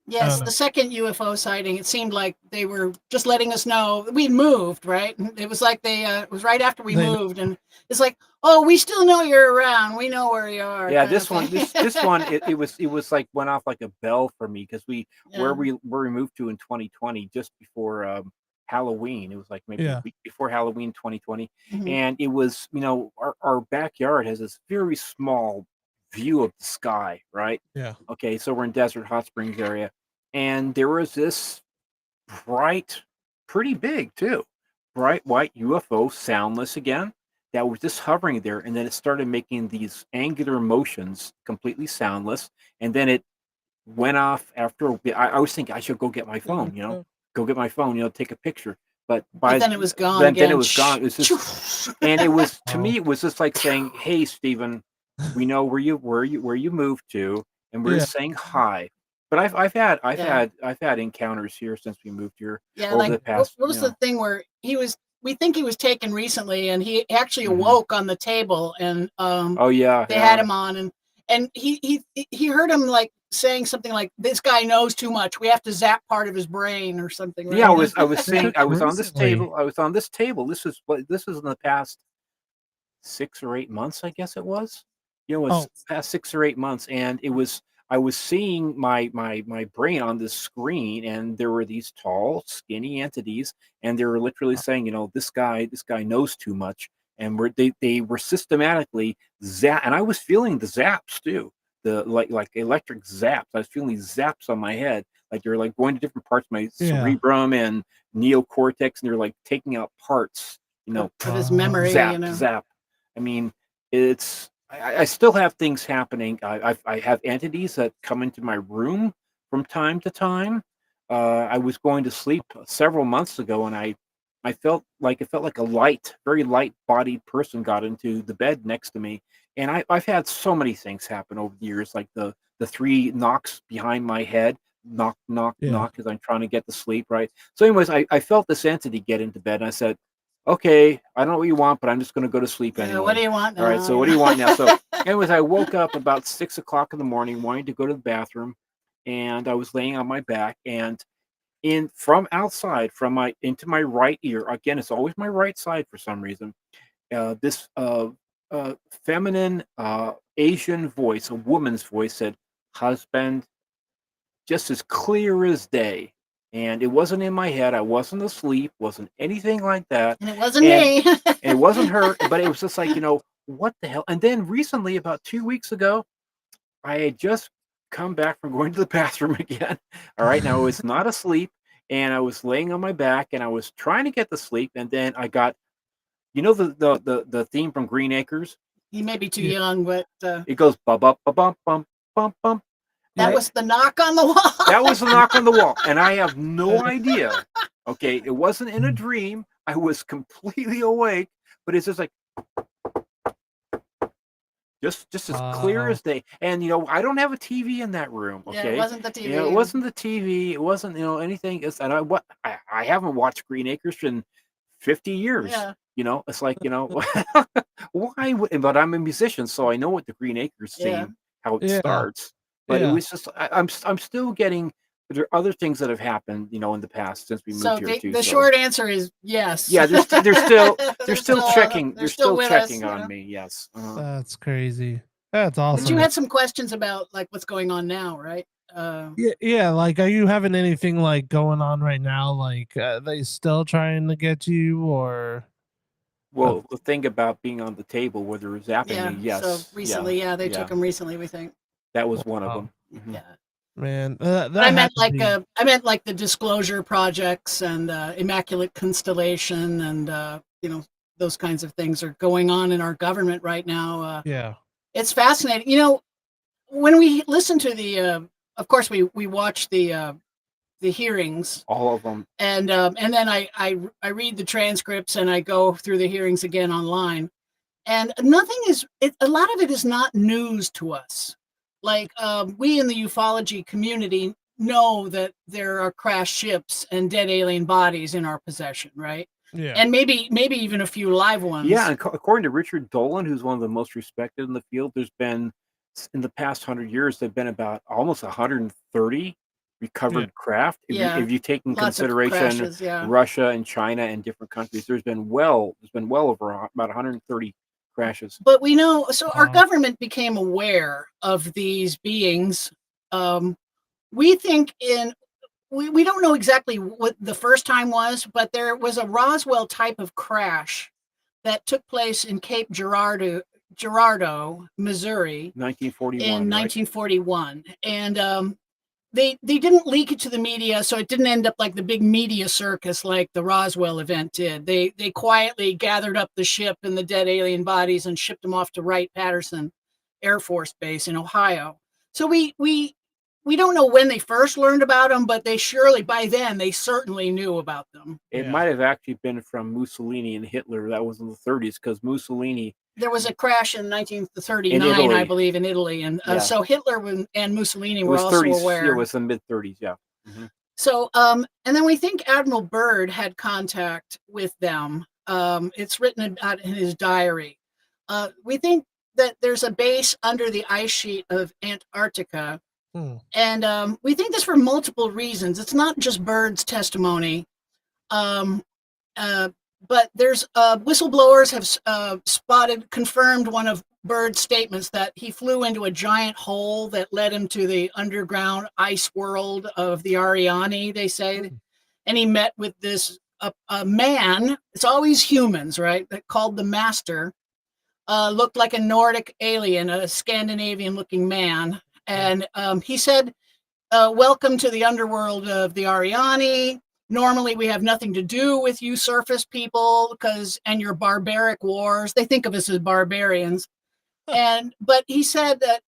Yes, know. the second UFO sighting, it seemed like they were just letting us know we moved, right? It was like it was right after we They- moved, and it's like, oh, we still know you're around. We know where you are. Yeah, kind this of one, thing. this one, it was like went off like a bell for me because where Yeah. we moved to in 2020, just before Halloween. It was like maybe Yeah. a week before Halloween 2020, Mhm. and it was our backyard has this very small view of the sky, right? Yeah. Okay, so we're in Desert Hot Springs area, and there was this bright, pretty big too, bright white UFO, soundless again, that was just hovering there, and then it started making these angular motions, completely soundless, and then it went off after a bit. I was thinking I should go get my phone, go get my phone, take a picture. But But then it was gone Then it again. was gone. It was just, and it was to me, it was just like saying, "Hey, Stephen, we know where you moved to, and we're just saying hi." But I've had encounters here since we moved here Yeah, over like the past. what was the thing where we think he was taken recently, and he actually Mhm. awoke on the table, and Oh yeah, they yeah. had him on, and he heard him like saying something like, "This guy knows too much. We have to zap part of his brain or something." Right? Yeah, I was saying I was on this Recently. table. I was on this table. This is in the past 6 or 8 months, I guess it was. It's past 6 or 8 months, and I was seeing my brain on this screen, and there were these tall, skinny entities, and they were literally saying, this guy knows too much, and they were systematically zap, and I was feeling the zaps too, the like electric zaps. I was feeling these zaps on my head, like they're like going to different parts of my Yeah. cerebrum and neocortex, and they're like taking out parts, Of his memory, zap, zap. I mean, I still have things happening. I have entities that come into my room from time to time. I was going to sleep several months ago, and I felt like a very light bodied person got into the bed next to me. And I've had so many things happen over the years, like the 3 knocks behind my head, knock, knock, Yeah. knock, as I'm trying to get to sleep, right? So, anyways, I felt this entity get into bed, and I said, "Okay, I don't know what you want, but I'm just going to go to sleep anyway." What do you want now? All right, so what do you want now? So, anyways, I woke up about 6 o'clock in the morning, wanting to go to the bathroom, and I was laying on my back, and from outside, into my right ear, again, it's always my right side for some reason. This feminine Asian voice, a woman's voice, said, "Husband, just as clear as day. And it wasn't in my head. I wasn't asleep, wasn't anything like that. And it wasn't me. And it wasn't her, but it was just like, what the hell? And then recently, about 2 weeks ago, I had just come back from going to the bathroom again. All right. Now I was not asleep, and I was laying on my back, and I was trying to get to sleep. And then I got, the theme from Green Acres? You may be too young, but It goes bum bum bum bum bum bum bum. that was the knock on the wall. That was the knock on the wall, and I have no idea. Okay, it wasn't in a dream. I was completely awake, but it's just like, just as clear as day. And I don't have a TV in that room. Okay, Yeah, it wasn't the TV. It wasn't the TV. It wasn't anything. And I haven't watched Green Acres in 50 years. Yeah. It's like why would? But I'm a musician, so I know what the Green Acres theme, Yeah. how it Yeah. starts. But Yeah. it was just I'm still getting. There are other things that have happened, in the past since we moved So here too. the so. short answer is yes. Yeah, they're still checking. They're still with us, checking on me. Yes. That's crazy. That's But awesome. you had some questions about like what's going on now, right? Yeah. Like, are you having anything like going on right now? Like, they still trying to get you, or? Well, the thing about being on the table where they were zapping Yeah. me, yes. So recently, they took yeah. him recently. We think. That was one of them. Mhm. Yeah. Man, But I meant like the disclosure projects and Immaculate Constellation and those kinds of things are going on in our government right now. yeah. It's fascinating. When we listen to of course we watch the hearings, All of them. and then I read the transcripts and I go through the hearings again online, and a lot of it is not news to us. Like we in the ufology community know that there are crashed ships and dead alien bodies in our possession, right? Yeah. And maybe even a few live ones. Yeah, and according to Richard Dolan, who's one of the most respected in the field, there's been in the past 100 years there've been about almost 130 recovered craft. If you take in Lots of consideration crashes, yeah. Russia and China and different countries, there's been well over about 130 crashes. But we know, so our government became aware of these beings. We think we don't know exactly what the first time was, but there was a Roswell type of crash that took place in Cape Girardeau, Missouri, 1941. in right? 1941, and they didn't leak it to the media, so it didn't end up like the big media circus like the Roswell event did. They quietly gathered up the ship and the dead alien bodies and shipped them off to Wright-Patterson Air Force Base in Ohio. So we don't know when they first learned about them, but by then they certainly knew about them. It might have actually been from Mussolini and Hitler. That was in the 30s, because Mussolini. There was a crash in 1939, Italy. I believe, in Italy, and Yeah. So Hitler and Mussolini It were was also 30s. aware. Yeah, it was the mid 30s. Yeah. Mhm. So, and then we think Admiral Byrd had contact with them. It's written out in his diary. We think that there's a base under the ice sheet of Antarctica. And we think this for multiple reasons. It's not just Byrd's testimony. But there's whistleblowers have confirmed one of Byrd's statements that he flew into a giant hole that led him to the underground ice world of the Ariani, they say. And he met with this a man, it's always humans, right, that called the Master, looked like a Nordic alien, a Scandinavian looking man. And he said, welcome to the underworld of the Ariani. Normally, we have nothing to do with you surface people and your barbaric wars. They think of us as barbarians. But he said that,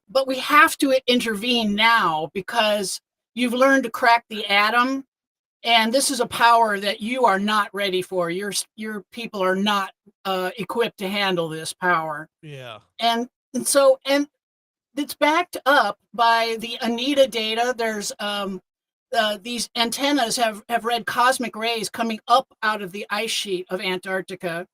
but we have to intervene now because you've learned to crack the atom. And this is a power that you are not ready for. Your people are not equipped to handle this power. Yeah. And so it's backed up by the Anita data. There's these antennas have read cosmic rays coming up out of the ice sheet of Antarctica.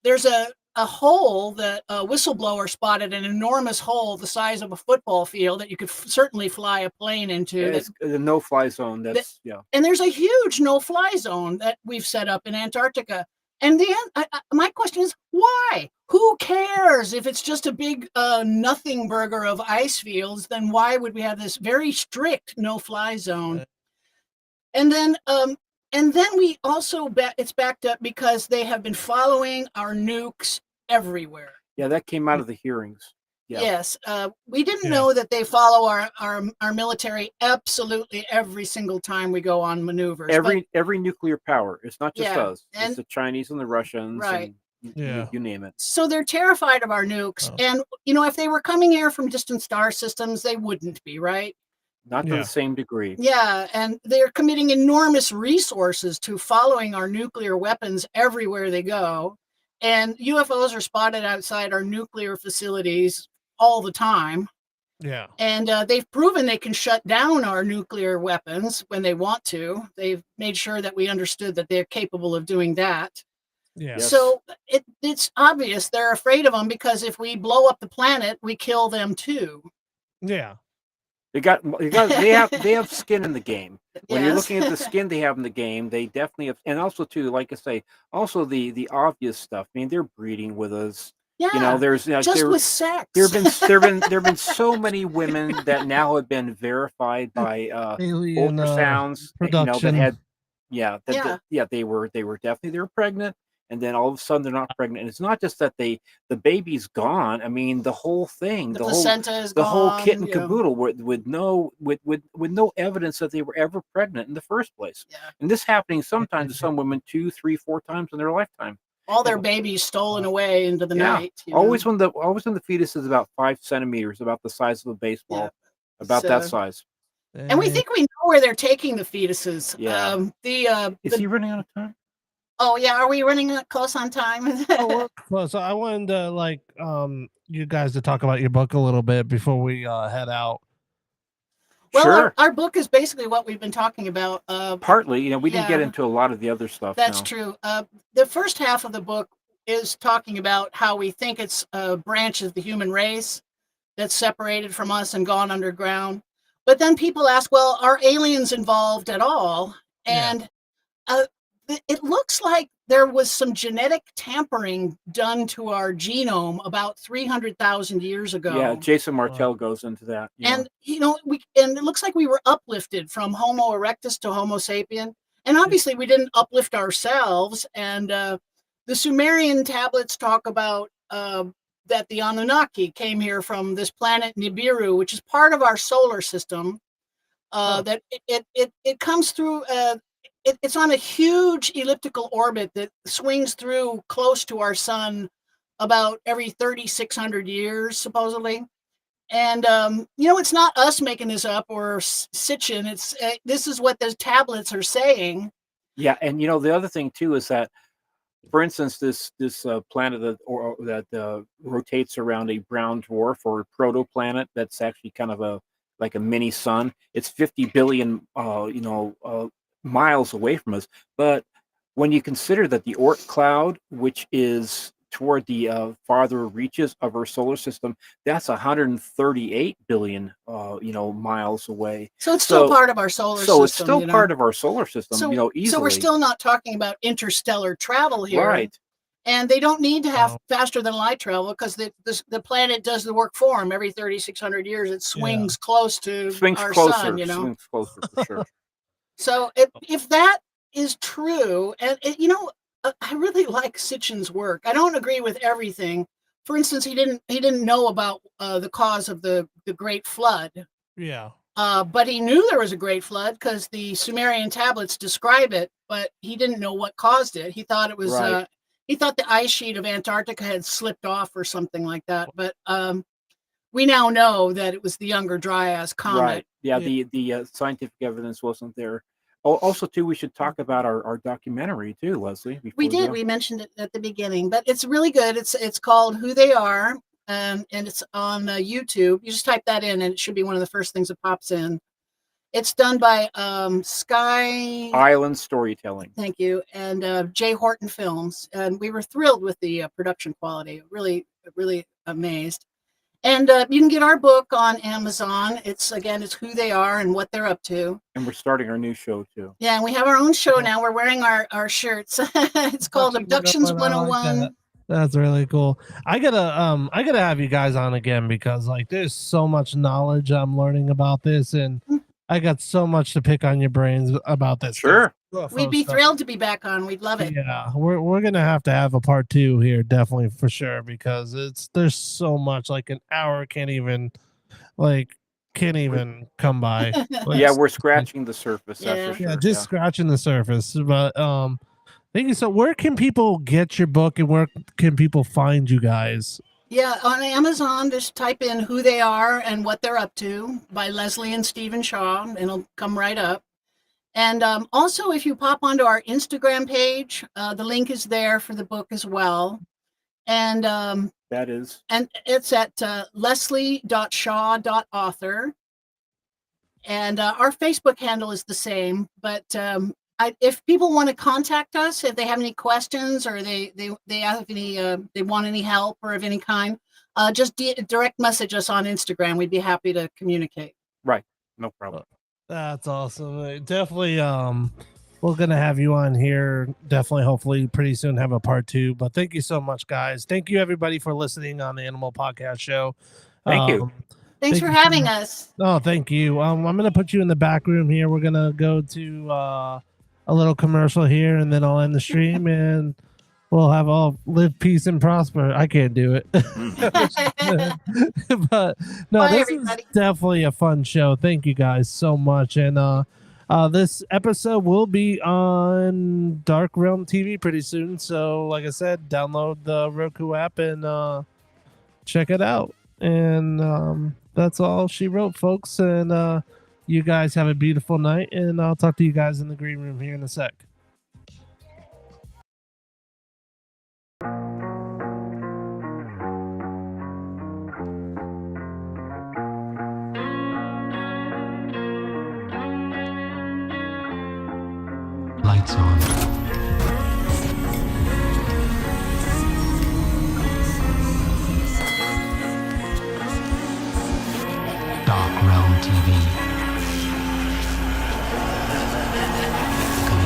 There's a hole that a whistleblower spotted, an enormous hole the size of a football field that you could certainly fly a plane into. Yeah, it's the no-fly zone. Yeah. And there's a huge no-fly zone that we've set up in Antarctica. And then my question is, why? Who cares if it's just a big nothing burger of ice fields? Then why would we have this very strict no-fly zone? And then we also it's backed up because they have been following our nukes everywhere. Yeah, that came out of the hearings. Yeah. Yes, we didn't know that they follow our military absolutely every single time we go on maneuvers. Every nuclear power. It's not just us. And, it's the Chinese and the Russians. Right. And you name it. So they're terrified of our nukes. And, if they were coming here from distant star systems, they wouldn't be, right? Not to the same degree. Yeah, and they're committing enormous resources to following our nuclear weapons everywhere they go. And UFOs are spotted outside our nuclear facilities all the time. Yeah. And they've proven they can shut down our nuclear weapons when they want to. They've made sure that we understood that they're capable of doing that. Yeah. So it's obvious they're afraid of them, because if we blow up the planet, we kill them too. Yeah. They have skin in the game. When you're looking at the skin they have in the game, they definitely have, and also too, like I say, also the obvious stuff. I mean, they're breeding with us. Yeah, there's just with sex. There've been so many women that now have been verified by Alien, ultrasounds. production. That had they were definitely pregnant, and then all of a sudden they're not pregnant. And it's not just that the baby's gone. I mean, the whole thing, the placenta is the gone, whole kit and caboodle with no evidence that they were ever pregnant in the first place. Yeah. And this happening sometimes to some women 2, 3, 4 times in their lifetime. All their babies stolen away into the night. Always when the fetus is about 5 centimeters, about the size of a baseball, about that size. And we think we know where they're taking the fetuses. Yeah. Is he running out of time? Oh yeah, are we running close on time? Well, so I wanted to you guys to talk about your book a little bit before we head out. Well, Sure. our book is basically what we've been talking about. Partly, we didn't get into a lot of the other stuff. That's now. true. The first half of the book is talking about how we think it's a branch of the human race that's separated from us and gone underground. But then people ask, well, are aliens involved at all? And it looks like there was some genetic tampering done to our genome about 300,000 years ago. Yeah, Jason Martell goes into that. And and it looks like we were uplifted from Homo erectus to Homo sapien. And obviously we didn't uplift ourselves. And the Sumerian tablets talk about that the Anunnaki came here from this planet Nibiru, which is part of our solar system. That it comes through. It's on a huge elliptical orbit that swings through close to our sun about every 3,600 years, supposedly. And it's not us making this up or Sitchin. It's this is what the tablets are saying. Yeah, and the other thing too is that, for instance, this planet that rotates around a brown dwarf or a protoplanet that's actually kind of like a mini sun. It's 50 billion miles away from us. But when you consider that the Oort cloud, which is toward the farther reaches of our solar system, that's 138 billion miles away. So it's still part of our solar system. So it's still part of our solar system, easily. So we're still not talking about interstellar travel here. Right. And they don't need to have faster than light travel, because the planet does the work for them. Every 3,600 years, it swings close to our sun. Swings closer for sure. So if that is true, and I really like Sitchin's work. I don't agree with everything. For instance, he didn't know about the cause of the Great Flood. Yeah. But he knew there was a Great Flood because the Sumerian tablets describe it, but he didn't know what caused it. He thought it was he thought the ice sheet of Antarctica had slipped off or something like that. But we now know that it was the Younger Dryas comet. Right. Yeah, the scientific evidence wasn't there. Also, too, we should talk about our documentary too, Leslie. We did. We mentioned it at the beginning, but it's really good. It's called Who They Are, and it's on YouTube. You just type that in, and it should be one of the first things that pops in. It's done by Sky Island Storytelling. Thank you, and Jay Horton Films, and we were thrilled with the production quality. Really, really amazed. And you can get our book on Amazon. It's Who They Are and What They're Up To. And we're starting our new show too. Yeah, and we have our own show now. We're wearing our shirts. It's called Abductions 101. That's really cool. I gotta have you guys on again because like there's so much knowledge I'm learning about this, and I got so much to pick on your brains about this. Sure. We'd be thrilled to be back on. We'd love it. Yeah, we're gonna have to have a part 2 here, definitely for sure, because there's so much. Like an hour can't even come by. Like, Yeah, we're scratching the surface. Yeah. That's for sure. yeah, just scratching the surface. But thank you. So where can people get your book, and where can people find you guys? Yeah, on Amazon, just type in Who They Are and What They're Up To by Leslie and Stephen Shaw, and it'll come right up. And also, if you pop onto our Instagram page, the link is there for the book as well. And That is. and it's at leslie.shaw.author. And our Facebook handle is the same. But if people want to contact us, if they have any questions or they have any, they want any help or of any kind, just direct message us on Instagram. We'd be happy to communicate. Right. No problem. That's awesome. Definitely we're gonna have you on here, definitely, hopefully pretty soon have a part 2. But thank you so much, guys. Thank you everybody for listening on the Animal Podcast Show. Thank you. Thanks for having us. Oh, thank you. I'm gonna put you in the back room here. We're gonna go to a little commercial here, and then I'll end the stream, and we'll have all live, peace, and prosper. I can't do it. But no, Bye, this everybody. is definitely a fun show. Thank you guys so much. And this episode will be on Dark Realm TV pretty soon. So like I said, download the Roku app and check it out. And that's all she wrote, folks. And you guys have a beautiful night, and I'll talk to you guys in the green room here in a sec. Lights on.